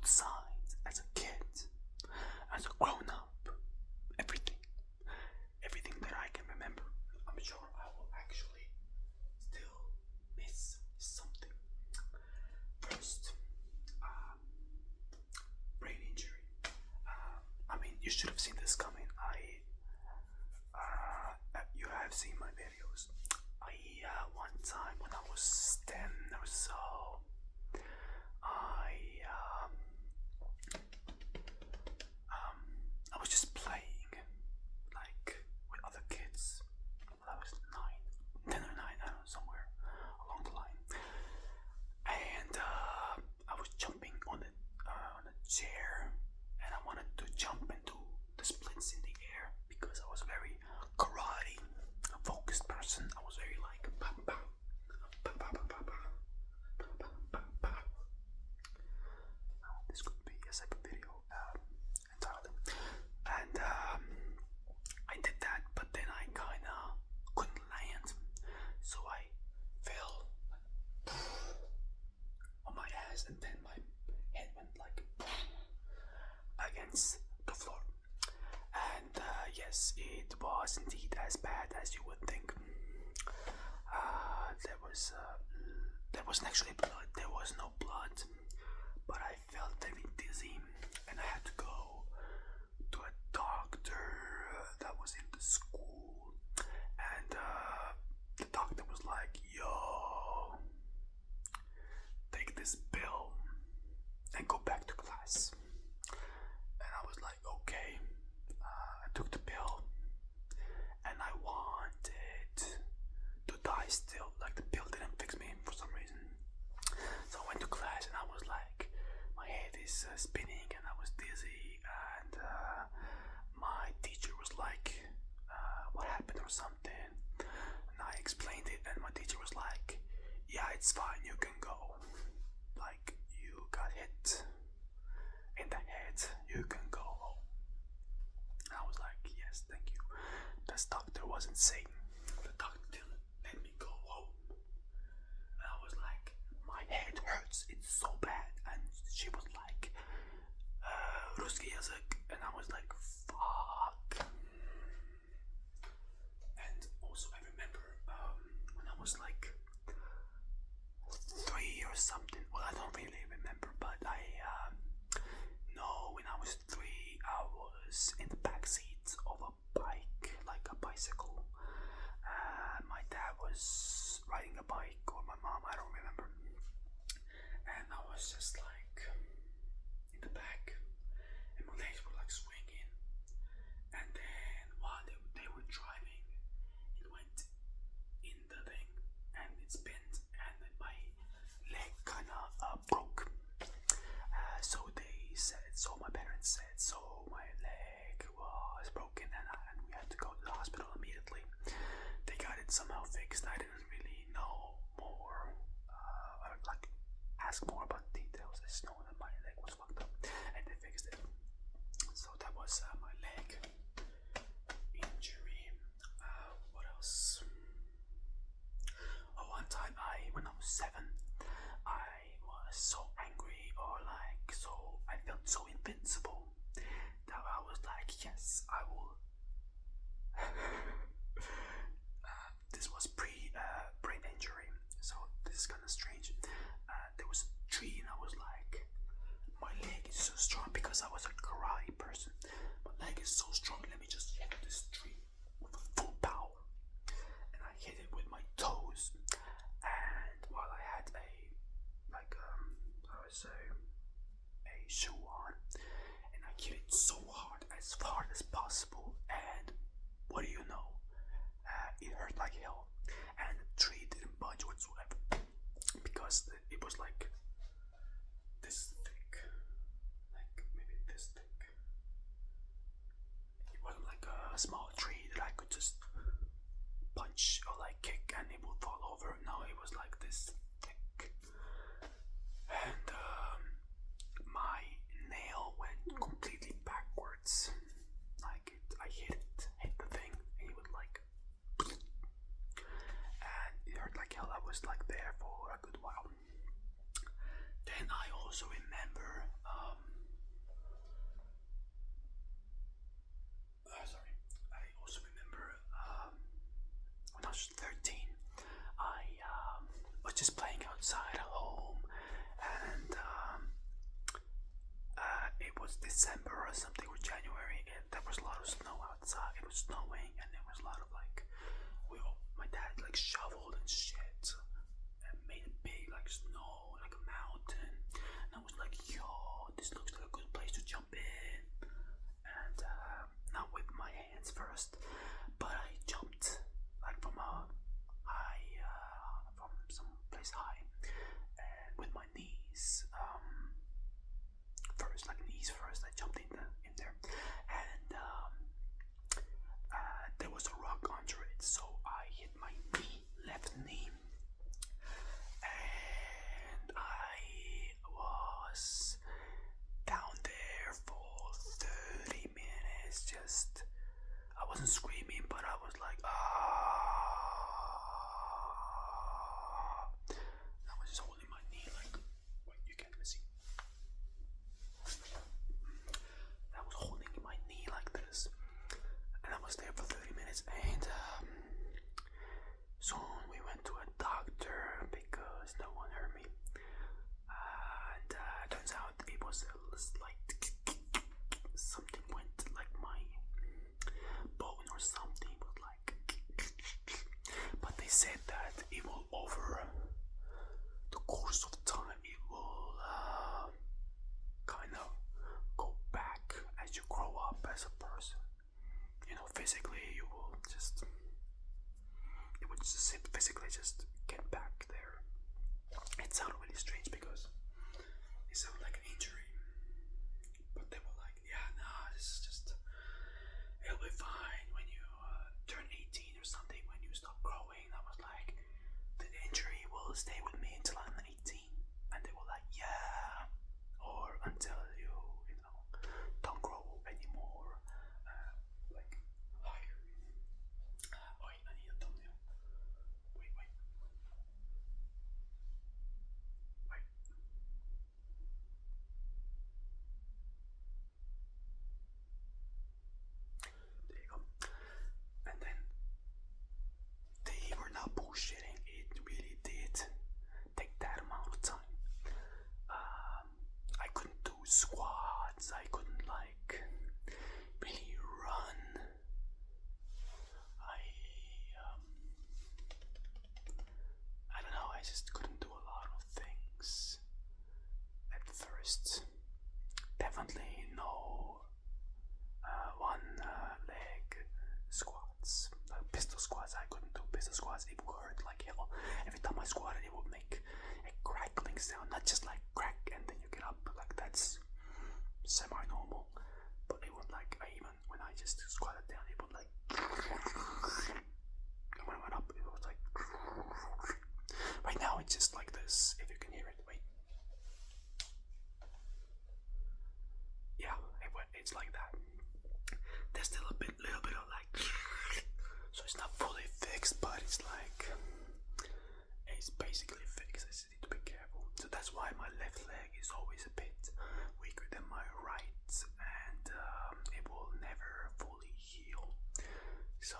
good signs as a kid, as a grown-up, everything that I can remember. I'm sure I will actually still miss something. First, brain injury. I mean, you should have seen this coming. You have seen my videos. One time when I was 10 or so, I was just playing like with other kids. I was 9, 10 or 9, I don't know, somewhere along the line. And I was jumping on a chair, and I wanted to jump into the splits in the air because I was a very karate focused person. I was very like pow, pow, pow, pow, pow, pow, pow, pow, pow. This could be a separate video entirely. And I did that, but then I kinda couldn't land, so I fell on my ass, and then my head went like against the floor. And yes, it was indeed as bad as you would think. There wasn't actually blood. There was no blood, but I felt very dizzy, and I had to go to a doctor that was in the school, and the doctor was like, "Yo, take this pill and go back to class." And I was like, "Okay." I took the pill, and I wanted to die still. Like, the pill didn't fix me for some reason. So I went to class, and I was like, my head is spinning, and I was dizzy, and my teacher was like, "What happened?" or something. And I explained it, and my teacher was like, "Yeah, it's fine, you can go. Like, you got hit in the head, you can go home." And I was like, "Yes, thank you." This doctor wasn't sane. The doctor didn't let me go home. And I was like, "My head hurts, it's so bad." And she was like, "Ruski yazık." And I was like, "Fuck." And also I remember when I was like 3 or something. Well, I don't really remember, but I know when I was 3, I was in the back seat of a bike, like a bicycle. My dad was riding a bike, or my mom, I don't remember. And I was just like in the back, and my legs were like swinging. And then while they were driving, it went in the thing, and it's bent, and then my leg kinda broke. So my parents said, so my leg was broken, and we had to go to the hospital immediately. They got it somehow fixed. I didn't really know more, or like ask more about details. I just know that my leg was fucked up, and they fixed it. So that was my leg injury. What else? One time when I was 7, I was so angry, or like I felt so invincible that I was like, "Yes, I will." This was brain injury, so this is kind of strange. There was a tree, and I was like, my leg is so strong because I was a karate person. My leg is so strong. Let me just hit this tree with full power, and I hit it with my toes. And while I had a shoe on, and I hit it so hard, as hard as possible, and what do you know? It hurt like hell, and the tree didn't budge whatsoever because it was like this thick, like maybe this thick. It wasn't like a small tree that I could just punch or like kick and it would fall over. No, it was like this thick, and my nail went completely backwards. Like I hit the thing, and it would like, and it hurt like hell. I was like there for a good while. was snowing, and there was a lot of like, my dad like shoveled and shit, and made a big like snow, like a mountain. And I was like, yo, this looks like a good place to jump in. And not with my hands first, but I jumped like from a high, from some place high, and with my knees. First, like knees first, I jumped in there, and there was a rock under it, so I hit my left knee, and I was down there for 30 minutes. Just, I wasn't screaming, but I was like, I was just holding my knee like, what, you can't even see. I was holding my knee like this, and I was there for 30 minutes, and soon we went to a doctor because no one heard me, and turns out it was like something went, like my bone or something was like, but they said that it will, over the course of time, it will kind of go back as you grow up as a person. You know, physically you will just, it would just physically just get back there. It sounded really strange because it sounded like an injury, but they were like, yeah, nah, this is just, it'll be fine when you turn 18 or something, when you stop growing. I was like, the injury will stay with me until I'm 18, and they were like, yeah, or until you know, don't grow anymore, like higher. Wait, I need a thumbnail. Wait. There you go. And then they were not bullshitting. It really did take that amount of time. I couldn't do squats. I couldn't like really run. I don't know. I just couldn't do a lot of things at first. Definitely no one leg squats. Pistol squats, I couldn't do pistol squats. It would hurt like hell. Every time I squatted, it would make a crackling sound. Not just like crack and then you get up, but like that's semi-normal. But it would like, even when I just squatted down, it would like, and when I went up, it was like, right now it's just like this, if you can hear it. Wait. Yeah, it's like that. There's still a little bit of like, so it's not fully fixed, but it's like, it's basically fixed. I just need to be careful. So that's why my left leg is always a bit weaker than my right, and it will never fully heal. So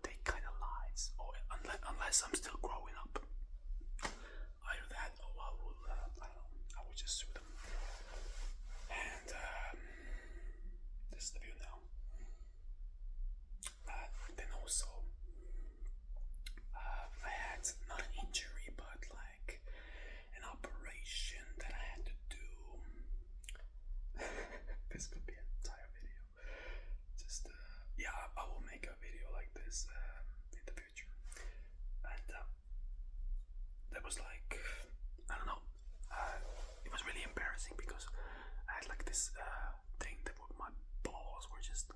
they kind of lies, or unless I'm still growing up. Either that, or I will, I don't know, I will just sue them. And this is the view now. Then also, I had not an injury, but like an operation that I had to do. This could be an entire video. Just yeah, I will make a video like this in the future. And that was like, I don't know. It was really embarrassing because I had like this thing that my balls were just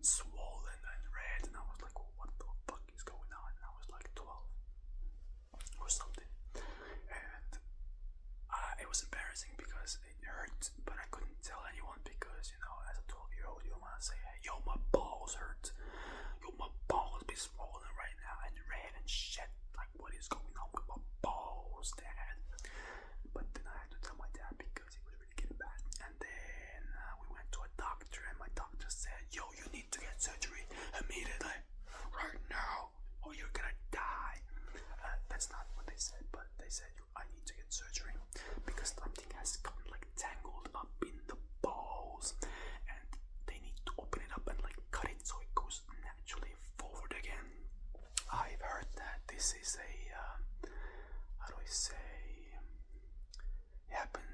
swollen and red, and I was like, well, what the fuck is going on? And I was like 12 or something, and it was embarrassing because it hurt, but I couldn't tell anyone because, you know, as a 12-year-old, you don't want to say, hey, yo, my balls hurt, yo, my balls be swollen right now and red and shit, like what is going on with my balls, Dad? But then I had to tell my dad because it was really getting bad. And then we went to a doctor, and my doctor said, yo, you need to get surgery immediately, right now, or you're gonna die. That's not what they said, but they said, I need to get surgery because something has gotten like tangled up in the balls, and they need to open it up and like cut it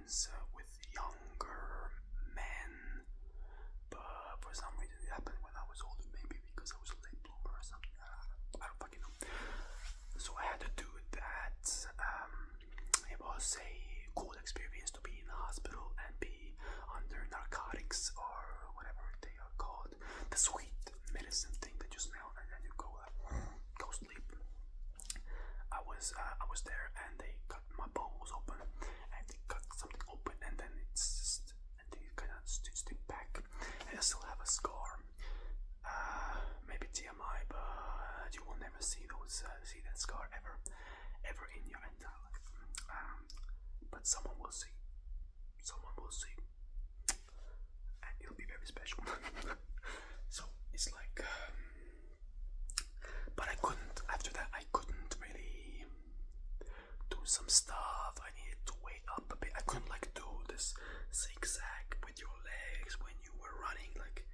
experience with younger men, but for some reason it happened when I was older, maybe because I was a late bloomer or something. I don't fucking know. So I had to do that. It was a cool experience to be in the hospital and be under narcotics or whatever they are called, the sweet medicine thing that you smell and then you go sleep. I was there and they cut my bone was open and they cut something open and then they kind of stitched it back and I still have a scar. Maybe TMI, but you will never see that scar ever in your entire life. But someone will see, and it'll be very special. So it's like, but I couldn't. After that, I couldn't really do some stuff. I needed to wait up a bit. I couldn't like do this zigzag with your legs when you were running, like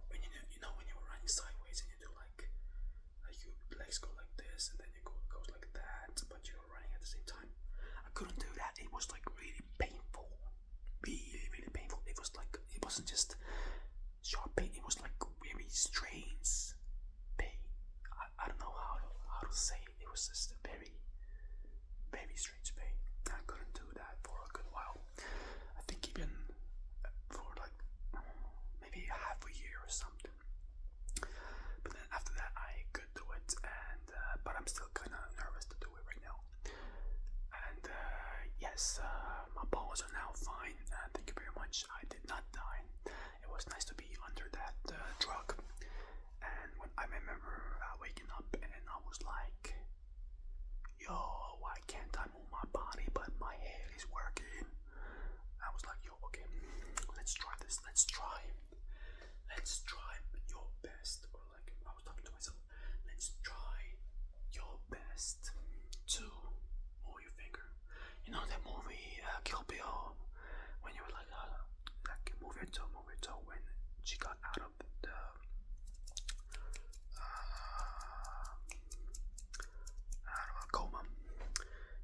when you know when you were running sideways and you do like your legs go like this and then you goes like that, but you're running at the same time. I couldn't do that. It was like really painful, really painful. It was like it wasn't just sharp pain. It was like very strange pain. I don't know how to say it. It was just a very strange pain. I couldn't do that for a good while. I think even for like maybe half a year or something. But then after that I could do it, and but I'm still kind of nervous to do it right now. And yes, my bones are now fine. Thank you very much. I did not die. It was nice to be under that drug. And when I remember waking up and I was like, yo, why can't I move my body but my head is working? I was like, yo, okay, let's try this. Let's try your best. Or like I was talking to myself, let's try your best to move your finger. You know that movie Kill Bill, when you were like move your toe when she got out of the out of a coma.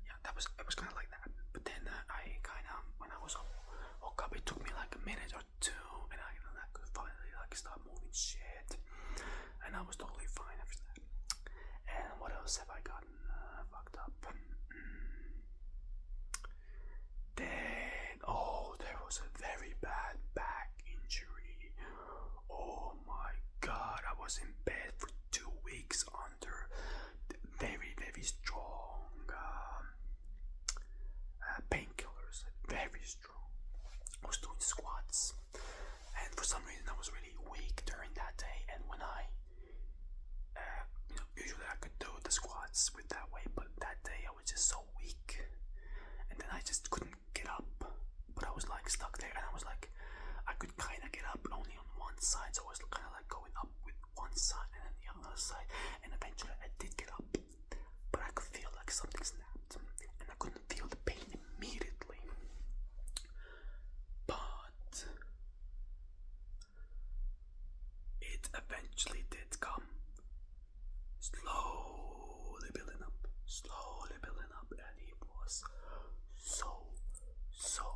Yeah, it was kind of like that. But then I kind of, when I was woke up, it took me like a minute or two, and I could finally like start moving shit, and I was totally fine after that. And what else have I gotten fucked up? Then there was a very bad back injury. Oh my god, I was in bed for 2 weeks under very strong painkillers, very strong. I was doing squats, and for some reason I was really weak during that day. And when I, usually I could do the squats with that weight, but that day I was just so weak, and then I just couldn't get up. But I was like stuck there, and I was like, I could kind of get up only on one side, so I was kind of like going up with one side and then the other side, and eventually I did get up, but I could feel like something snapped, and I couldn't feel the pain immediately. But it eventually did come, slowly building up, and it was so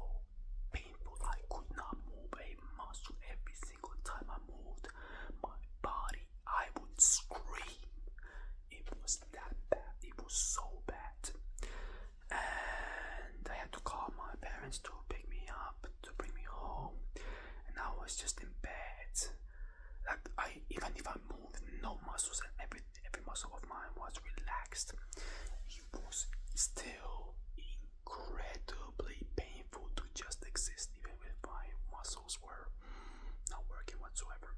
painful. I could not move a muscle. Every single time I moved my body, I would scream. It was that bad. It was so bad. And I had to call my parents to pick me up, to bring me home. And I was just in bed. Like even if I moved no muscles and every muscle of mine was relaxed, it was still incredibly painful to just exist, even if my muscles were not working whatsoever.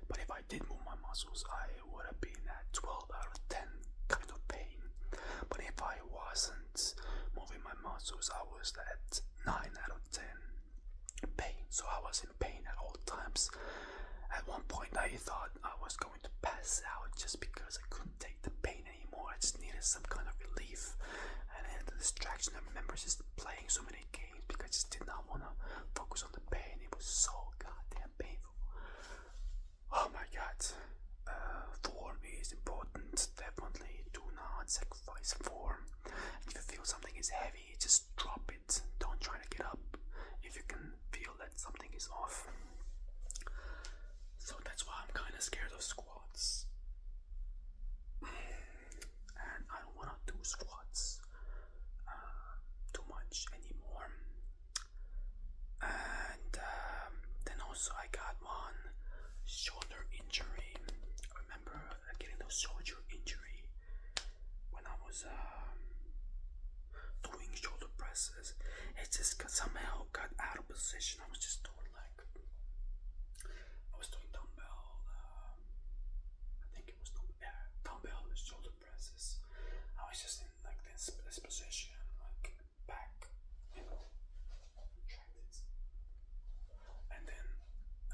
But if I did move my muscles, I would have been at 12 out of 10 kind of pain. But if I wasn't moving my muscles, I was at 9 out of 10 pain. So I was in pain at all times. At one point I thought I was going to pass out just because I couldn't take the pain anymore. I just needed some kind of relief. And then the distraction, I remember just playing so many games because I just did not want to focus on the pain. It was so goddamn painful. Oh my god. Form is important. Definitely do not sacrifice form. If you feel something is heavy, just drop it. Don't try to get up. position. I was just doing like, I was doing dumbbell, I think it was dumbbell shoulder presses. I was just in like this position, like back, and then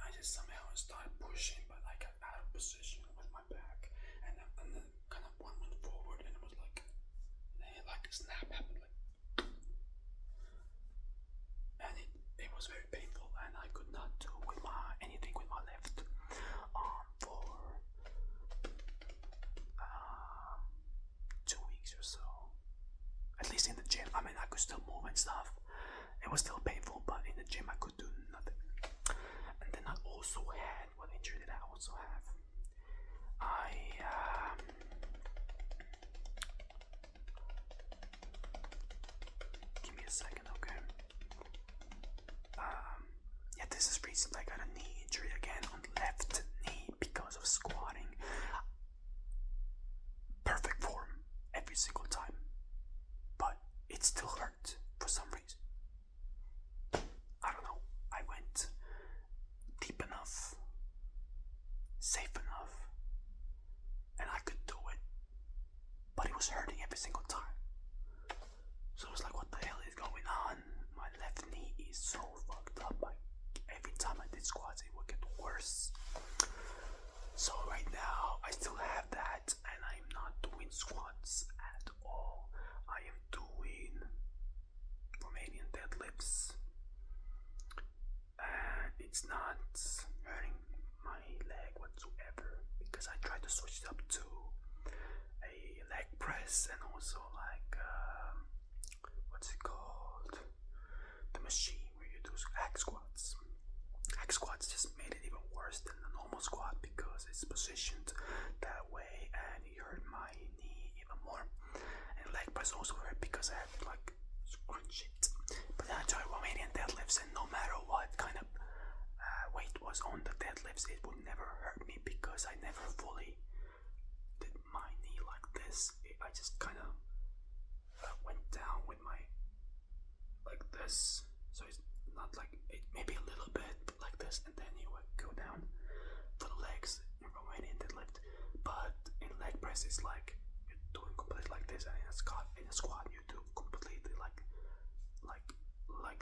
I just somehow started pushing, but I got out of position with my back, and then kind of one went forward, and it was like a snap happened, like, and it was very painful, and I could not do anything with my left arm for 2 weeks or so. At least in the gym. I mean, I could still move and stuff. It was still painful, but in the gym I could do nothing. And then I also had, what injury did I also have? Give me a second, okay? Yeah, this is recent. I got a knee injury again on the left knee because of squatting. Perfect form every single time, but it still hurt for some reason. I don't know. I went deep enough, safe enough, and I could do it, but it was hurting every single time. So I was like, what the hell is going on? My left knee is so fucked up. Every time I did squats, it would get worse. So right now, I still have that, and I'm not doing squats at all. I am doing Romanian deadlifts, and it's not hurting my leg whatsoever, because I tried to switch it up to a leg press and also like what's it called, the machine where you do hack squats. Hack squats just made it even worse than the normal squat because it's positioned that way, and it hurt my knee even more. And leg press also hurt because I had to like scrunch it. But then I tried Romanian deadlifts, and no matter what kind of weight was on the deadlifts, it would never hurt me because I never fully did my knee like this. I just kind of went down with my like this, so it's not like it, maybe a little bit but like this, and then you would go down for the legs in Romanian deadlift. But in leg press, it's like you're doing completely like this, and in a squat you do completely like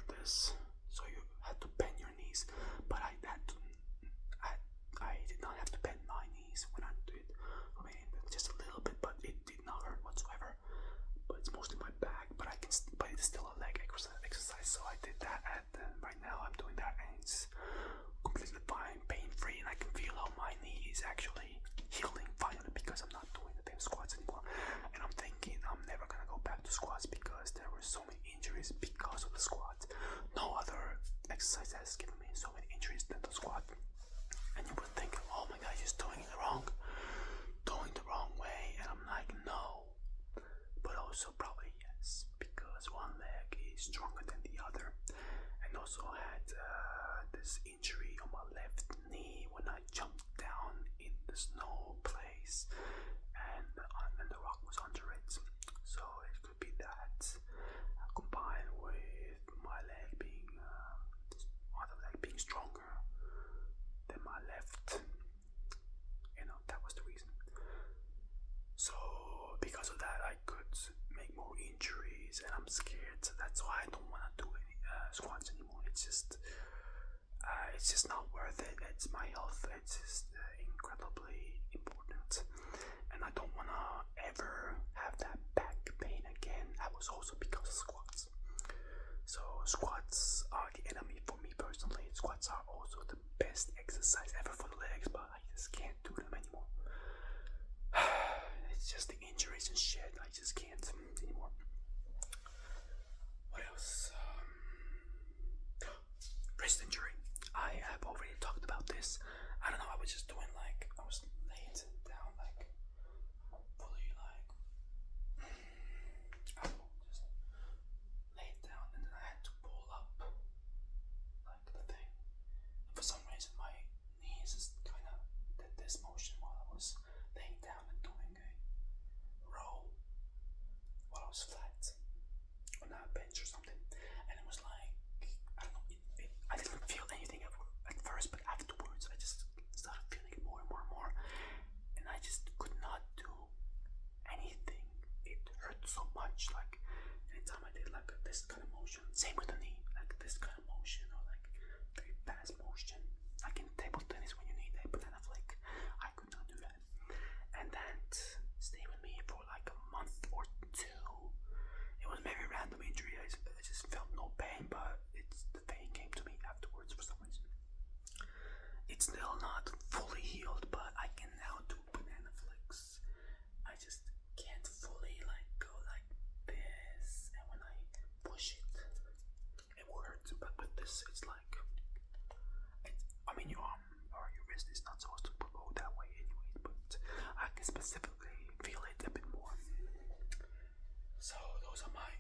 this. So you had to bend your knees, but I did not have to bend my knees when I did Romanian, just a little bit, but it did not hurt whatsoever. But it's mostly my back, but but it's still a leg exercise, so I did that, and right now I'm doing that, and it's completely fine, pain-free, and I can feel how my knee is actually healing finally because I'm not doing the damn squats anymore. And I'm thinking I'm never gonna go back to squats because there were so many injuries because of the squat. No other exercise has given me so many injuries than the squat. And you would think, oh my god, you're doing it wrong, doing the wrong way, and I'm like, no. But also probably yes, because one leg is stronger than the other. And also I had this injury on my left knee when I jumped down in the snow place, and the rock was under it. So it could be that combined with my leg being other leg being stronger than my left. That was the reason. So because of that, I could make more injuries, and I'm scared. So that's why I don't want to do any squats anymore. It's just not worth it. It's my health. It's just incredibly important, and I don't want to ever have that back pain again. That was also because of squats. So squats are the enemy for me personally. Squats are also the best exercise ever for the legs, but I just can't do them anymore. It's just the injuries and shit. I just can't anymore. What else? Wrist injury. I have already talked about this. I don't know. I was just doing like, I was laying down like fully like, I don't know, just laying down, and then I had to pull up like the thing. And for some reason, my knees just kind of did this motion while I was laying down and doing a row while I was flat on a bench or something, and it was like, I don't know, because it's like, I mean, your arm or your wrist is not supposed to go that way anyways, but I can specifically feel it a bit more. So those are my